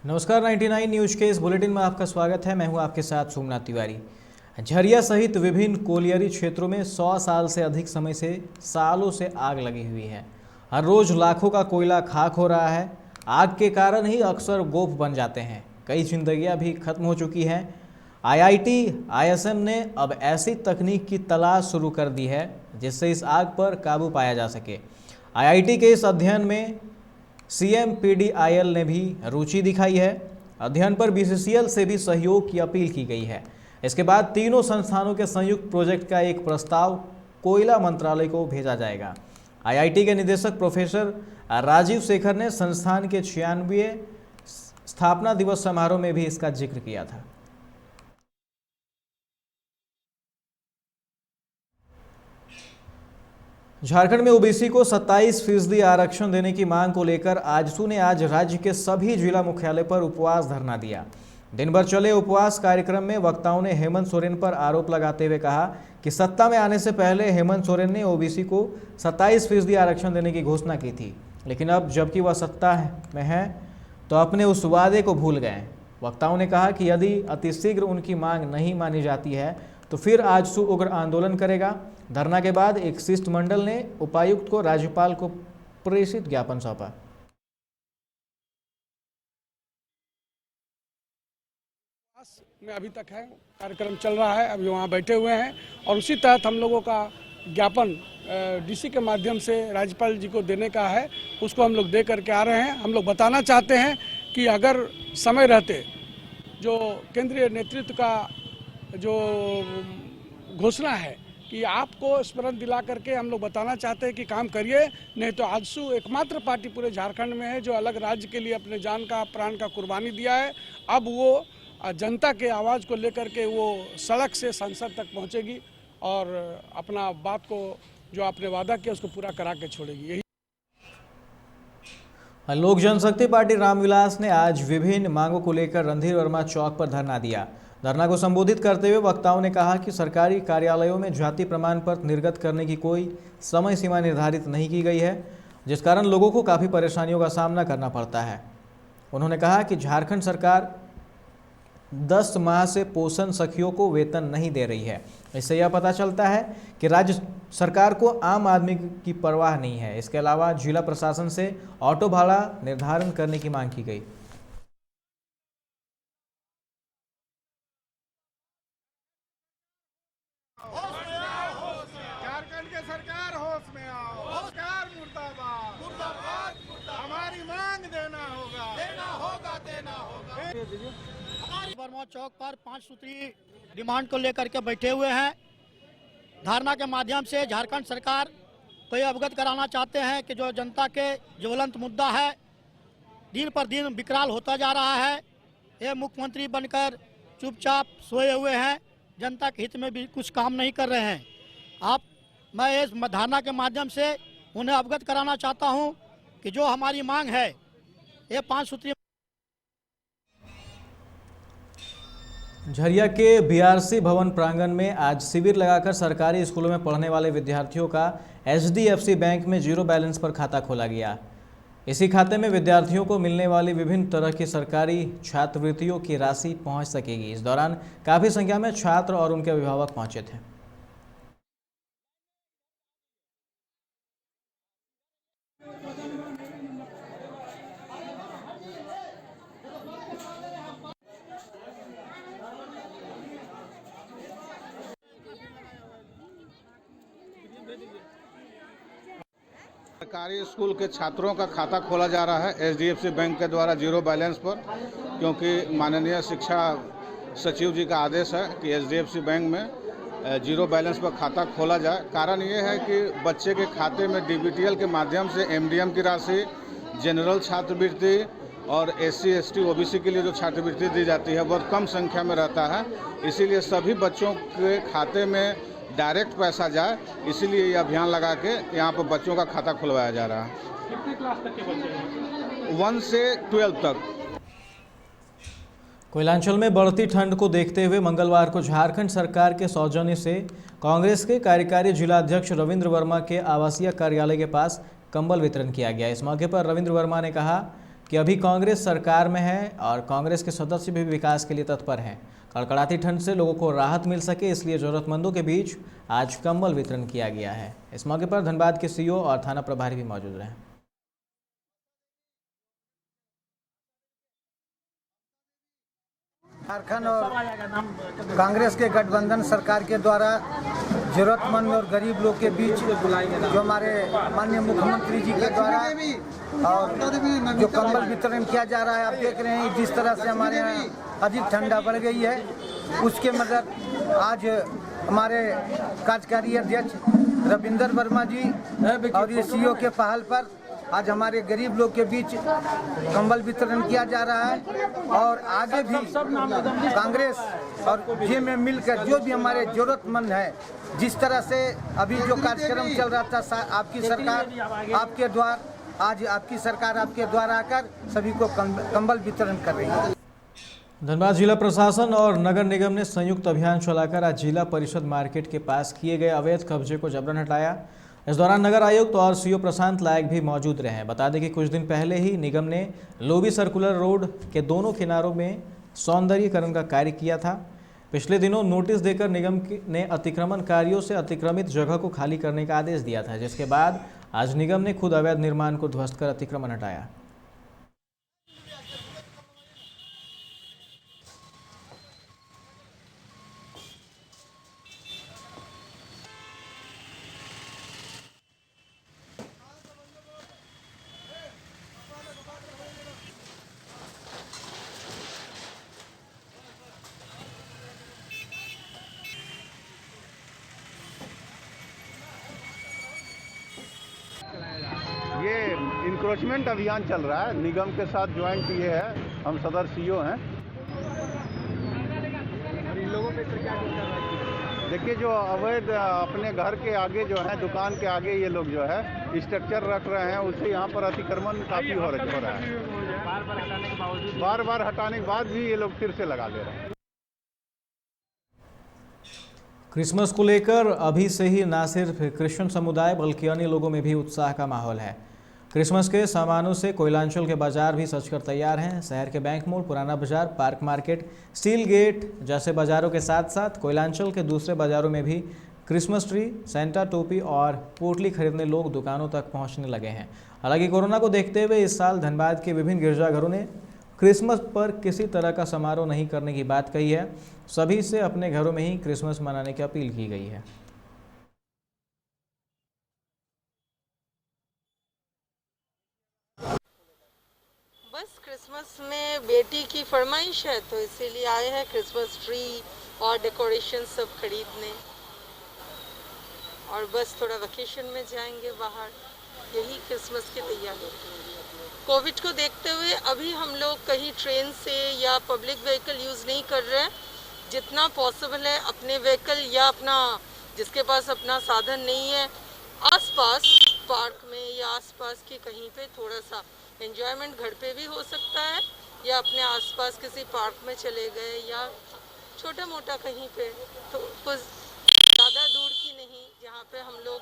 नमस्कार, 99 न्यूज के इस बुलेटिन में आपका स्वागत है। मैं हूं आपके साथ सोमनाथ तिवारी। झरिया सहित विभिन्न कोलियरी क्षेत्रों में 100 साल से अधिक समय से सालों से आग लगी हुई है। हर रोज लाखों का कोयला खाक हो रहा है। आग के कारण ही अक्सर गोफ बन जाते हैं। कई जिंदगियां भी खत्म हो चुकी हैं। IIT ISM ने अब ऐसी तकनीक की तलाश शुरू कर दी है जिससे इस आग पर काबू पाया जा सके। IIT के इस अध्ययन में CMPDIL ने भी रुचि दिखाई है। अध्ययन पर BCCL से भी सहयोग की अपील की गई है। इसके बाद तीनों संस्थानों के संयुक्त प्रोजेक्ट का एक प्रस्ताव कोयला मंत्रालय को भेजा जाएगा। IIT के निदेशक प्रोफेसर राजीव शेखर ने संस्थान के 96वें स्थापना दिवस समारोह में भी इसका जिक्र किया था। झारखंड में OBC को 27% आरक्षण देने की मांग को लेकर आजसू ने आज राज्य के सभी जिला मुख्यालय पर उपवास धरना दिया। दिन भर चले उपवास कार्यक्रम में वक्ताओं ने हेमंत सोरेन पर आरोप लगाते हुए कहा कि सत्ता में आने से पहले हेमंत सोरेन ने OBC को 27% आरक्षण देने की घोषणा की थी, लेकिन अब जबकि वह सत्ता में है तो अपने उस वादे को भूल गए। वक्ताओं ने कहा कि यदि अतिशीघ्र उनकी मांग नहीं मानी जाती है तो फिर आजसू उग्र आंदोलन करेगा। धरना के बाद एक शिष्टमंडल ने उपायुक्त को राज्यपाल को प्रेषित ज्ञापन सौंपा। में अभी तक है, कार्यक्रम चल रहा है, अभी वहाँ बैठे हुए हैं और उसी तहत हम लोगों का ज्ञापन DC के माध्यम से राज्यपाल जी को देने का है, उसको हम लोग दे करके आ रहे हैं। हम लोग बताना चाहते हैं कि अगर समय रहते जो केंद्रीय नेतृत्व का जो घोषणा है कि आपको स्मरण दिला करके हम लोग बताना चाहते हैं कि काम करिए, नहीं तो आजसू एकमात्र पार्टी पूरे झारखंड में है जो अलग राज्य के लिए अपने जान का प्राण का कुर्बानी दिया है। अब वो जनता के आवाज़ को लेकर के वो सड़क से संसद तक पहुंचेगी और अपना बात को जो आपने वादा किया उसको पूरा करा के छोड़ेगी। यही लोक जनशक्ति पार्टी रामविलास ने आज विभिन्न मांगों को लेकर रणधीर वर्मा चौक पर धरना दिया। धरना को संबोधित करते हुए वक्ताओं ने कहा कि सरकारी कार्यालयों में जाति प्रमाण पत्र निर्गत करने की कोई समय सीमा निर्धारित नहीं की गई है, जिस कारण लोगों को काफ़ी परेशानियों का सामना करना पड़ता है। उन्होंने कहा कि झारखंड सरकार 10 माह से पोषण सखियों को वेतन नहीं दे रही है। इससे यह पता चलता है कि राज्य सरकार को आम आदमी की परवाह नहीं है। इसके अलावा जिला प्रशासन से ऑटो भाड़ा निर्धारण करने की मांग की गई। झारखंड के सरकार होश में आओ, सरकार मुर्दाबाद, मुर्दाबाद, हमारी मांग देना होगा। वर्मा चौक पर 5 सूत्री डिमांड को लेकर के बैठे हुए हैं। धरना के माध्यम से झारखंड सरकार को ये अवगत कराना चाहते हैं कि जो जनता के ज्वलंत मुद्दा है दिन पर दिन विकराल होता जा रहा है। ये मुख्यमंत्री बनकर चुपचाप सोए हुए हैं, जनता के हित में भी कुछ काम नहीं कर रहे हैं। मैं इस धरना के माध्यम से उन्हें अवगत कराना चाहता हूं कि जो हमारी मांग है ये 5 सूत्री। झरिया के BRC भवन प्रांगण में आज शिविर लगाकर सरकारी स्कूलों में पढ़ने वाले विद्यार्थियों का HDFC बैंक में जीरो बैलेंस पर खाता खोला गया। इसी खाते में विद्यार्थियों को मिलने वाली विभिन्न तरह की सरकारी छात्रवृत्तियों की राशि पहुंच सकेगी। इस दौरान काफ़ी संख्या में छात्र और उनके अभिभावक पहुंचे थे। सरकारी स्कूल के छात्रों का खाता खोला जा रहा है HDFC बैंक के द्वारा जीरो बैलेंस पर, क्योंकि माननीय शिक्षा सचिव जी का आदेश है कि HDFC बैंक में जीरो बैलेंस पर खाता खोला जाए। कारण ये है कि बच्चे के खाते में DBTL के माध्यम से MDM की राशि, जनरल छात्रवृत्ति और SC ST OBC के लिए जो छात्रवृत्ति दी जाती है बहुत कम संख्या में रहता है। इसीलिए सभी बच्चों के खाते में डायरेक्ट पैसा जाए, इसीलिए ये अभियान लगा के यहाँ पर बच्चों का खाता खुलवाया जा रहा है। कितने क्लास तक के बच्चे हैं? 1 से 12 तक। कोयलांचल में बढ़ती ठंड को देखते हुए मंगलवार को झारखंड सरकार के सौजन्य से कांग्रेस के कार्यकारी जिलाध्यक्ष रविंद्र वर्मा के आवासीय कार्यालय के पास कंबल वितरण किया गया। इस मौके पर रविंद्र वर्मा ने कहा कि अभी कांग्रेस सरकार में है और कांग्रेस के सदस्य भी विकास के लिए तत्पर हैं। कड़कड़ाती ठंड से लोगों को राहत मिल सके इसलिए जरूरतमंदों के बीच आज कंबल वितरण किया गया है। इस मौके पर धनबाद के सीईओ और थाना प्रभारी भी मौजूद रहे। झारखंड और कांग्रेस के गठबंधन सरकार के द्वारा जरूरतमंद और गरीब लोग के बीच जो हमारे माननीय मुख्यमंत्री जी के द्वारा और जो कंबल वितरण किया जा रहा है, आप देख रहे हैं जिस तरह से हमारे यहाँ अधिक ठंडा बढ़ गई है, उसके मदद आज हमारे कार्यकारी अध्यक्ष रविंदर वर्मा जी और ये सीईओ के पहल पर आज हमारे गरीब लोग के बीच कंबल वितरण किया जा रहा है। और आगे भी कांग्रेस और जे में मिलकर जो भी हमारे जरूरतमंद है, जिस तरह से अभी जो कार्यक्रम चल रहा था आपकी सरकार आपके द्वार, आज आपकी सरकार आपके द्वार आकर सभी को कंबल वितरण कर रही है। धनबाद जिला प्रशासन और नगर निगम ने संयुक्त अभियान चलाकर आज जिला परिषद मार्केट के पास किए गए अवैध कब्जे को जबरन हटाया। इस दौरान नगर आयुक्त और सीईओ प्रशांत लायक भी मौजूद रहे। बता दें कि कुछ दिन पहले ही निगम ने लोबी सर्कुलर रोड के दोनों किनारों में सौंदर्यीकरण का कार्य किया था। पिछले दिनों नोटिस देकर निगम ने अतिक्रमणकारियों से अतिक्रमित जगह को खाली करने का आदेश दिया था, जिसके बाद आज निगम ने खुद अवैध निर्माण को ध्वस्त कर अतिक्रमण हटाया। ये इंक्रोचमेंट अभियान चल रहा है, निगम के साथ ज्वाइंट ये है, हम सदर सीईओ हैं। लोगों पे क्या देखिए, जो अवैध अपने घर के आगे जो है, दुकान के आगे ये लोग जो है स्ट्रक्चर रख रहे हैं, उससे यहाँ पर अतिक्रमण काफ़ी हो रहा है। बार बार हटाने के बाद भी ये लोग फिर से लगा ले रहे हैं। क्रिसमस को लेकर अभी से ही न सिर्फ क्रिश्चियन समुदाय बल्कि अन्य लोगों में भी उत्साह का माहौल है। क्रिसमस के सामानों से कोयलांचल के बाजार भी सजकर तैयार हैं। शहर के बैंक मोड़, पुराना बाजार, पार्क मार्केट, स्टील गेट जैसे बाजारों के साथ साथ कोयलांचल के दूसरे बाजारों में भी क्रिसमस ट्री, सेंटा टोपी और पोटली खरीदने लोग दुकानों तक पहुंचने लगे हैं। हालांकि कोरोना को देखते हुए इस साल धनबाद के विभिन्न गिरजाघरों ने क्रिसमस पर किसी तरह का समारोह नहीं करने की बात कही है। सभी से अपने घरों में ही क्रिसमस मनाने की अपील की गई है। बस क्रिसमस में बेटी की फरमाइश है तो इसीलिए आए हैं क्रिसमस ट्री और डेकोरेशन सब खरीदने, और बस थोड़ा वेकेशन में जाएंगे बाहर, यही क्रिसमस की तैयारी। कोविड को देखते हुए अभी हम लोग कहीं ट्रेन से या पब्लिक व्हीकल यूज़ नहीं कर रहे हैं। जितना पॉसिबल है अपने व्हीकल या अपना, जिसके पास अपना साधन नहीं है, आसपास पार्क में या आसपास के कहीं पे थोड़ा सा एंजॉयमेंट घर पे भी हो सकता है, या अपने आसपास किसी पार्क में चले गए या छोटा मोटा कहीं पे, तो कुछ ज़्यादा दूर की नहीं, जहाँ पे हम लोग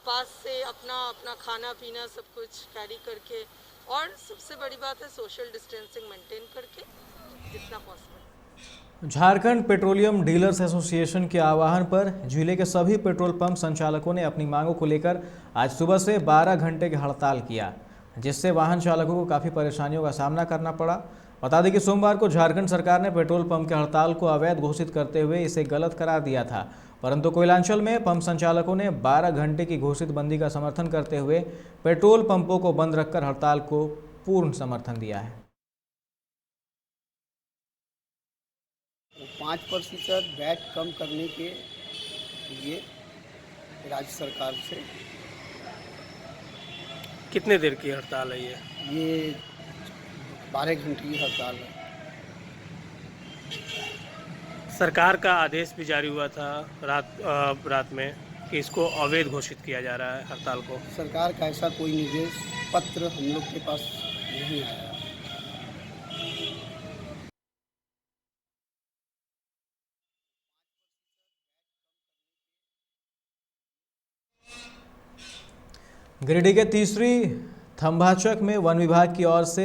पास से अपना खाना पीना सब कुछ कैरी करके, और सबसे बड़ी बात है सोशल डिस्टेंसिंग मेंटेन करके जितना possible. Jharkhand petroleum dealers association के आह्वान पर जिले के सभी पेट्रोल पंप संचालकों ने अपनी मांगों को लेकर आज सुबह से 12 घंटे की हड़ताल किया, जिससे वाहन चालकों को काफ़ी परेशानियों का सामना करना पड़ा। बता दें कि सोमवार को झारखंड सरकार ने पेट्रोल पंप के हड़ताल को अवैध घोषित करते हुए इसे गलत करार दिया था, परंतु कोयलांचल में पंप संचालकों ने 12 घंटे की घोषित बंदी का समर्थन करते हुए पेट्रोल पंपों को बंद रखकर हड़ताल को पूर्ण समर्थन दिया है। 5% वैट कम करने के लिए राज्य सरकार से। कितने देर की हड़ताल है ये 12 घंटे की हड़ताल है। सरकार का आदेश भी जारी हुआ था रात में कि इसको अवैध घोषित किया जा रहा है हड़ताल को। सरकार का ऐसा कोई निर्देश पत्र हम लोग के पास नहीं आया। गिरिडीह के तीसरी थंभाचक में वन विभाग की ओर से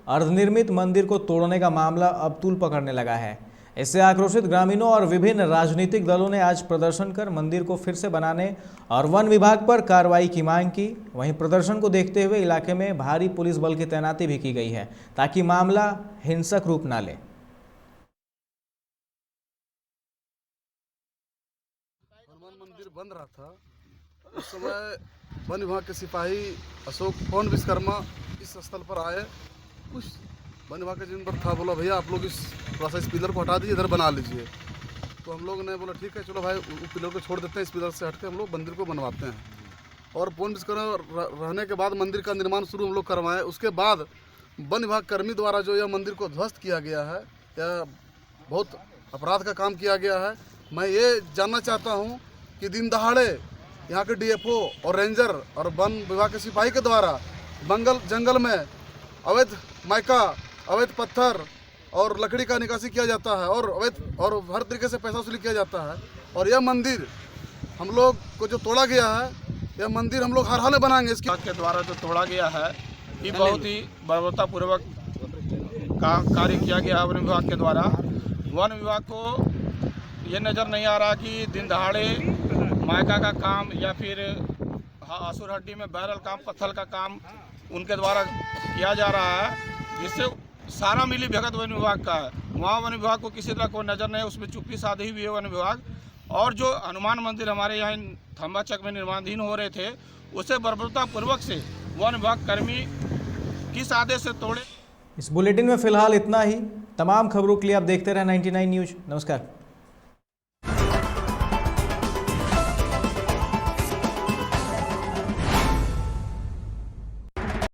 अर्धनिर्मित मंदिर को तोड़ने का मामला अब तूल पकड़ने लगा है। इससे आक्रोशित ग्रामीणों और विभिन्न राजनीतिक दलों ने आज प्रदर्शन कर मंदिर को फिर से बनाने और वन विभाग पर कार्रवाई की मांग की। वहीं प्रदर्शन को देखते हुए इलाके में भारी पुलिस बल की तैनाती भी की गई है ताकि मामला हिंसक रूप न ले। हनुमान मंदिर बन रहा था, उस समय वन विभाग के सिपाही अशोक पवन विश्वकर्मा इस स्थल पर आए। कुछ वन विभाग के जिन पर था, बोला भैया आप लोग इस थोड़ा सा इस पिलर को हटा दीजिए, इधर बना लीजिए। तो हम लोग ने बोला ठीक है चलो भाई पिलर को छोड़ देते हैं, इस पिलर से हट के हम लोग मंदिर को बनवाते हैं। और पवन विश्वकर्मा रहने के बाद मंदिर का निर्माण शुरू हम लोग करवाएं। उसके बाद वन विभाग कर्मी द्वारा जो यह मंदिर को ध्वस्त किया गया है, यह बहुत अपराध का काम किया गया है। मैं ये जानना चाहता हूँ कि दिन दहाड़े यहाँ के डीएफओ और रेंजर और वन विभाग के सिपाही के द्वारा जंगल में अवैध माइका, अवैध पत्थर और लकड़ी का निकासी किया जाता है और हर तरीके से पैसा वसूली किया जाता है। और यह मंदिर हम लोग को जो तोड़ा गया है, यह मंदिर हम लोग हर हाल में बनाएंगे। इसके के द्वारा जो तोड़ा गया है ये बहुत ही बर्बरतापूर्वक का कार्य किया गया है वन विभाग के द्वारा। वन विभाग को ये नज़र नहीं आ रहा कि दिन दहाड़े मायका का काम या फिर आसुर हड्डी में बैरल काम, पत्थर का काम उनके द्वारा किया जा रहा है, जिससे सारा मिली भगत वन विभाग का है। वहाँ वन विभाग को किसी तरह कोई नज़र नहीं, उसमें चुप्पी साधी हुई है वन विभाग। और जो हनुमान मंदिर हमारे यहाँ थम्बाचक में निर्माणाधीन हो रहे थे, उसे बर्बरतापूर्वक से वन विभाग कर्मी किस आदेश से तोड़े। इस बुलेटिन में फिलहाल इतना ही। तमाम खबरों के लिए आप देखते रहें 99 न्यूज़। नमस्कार।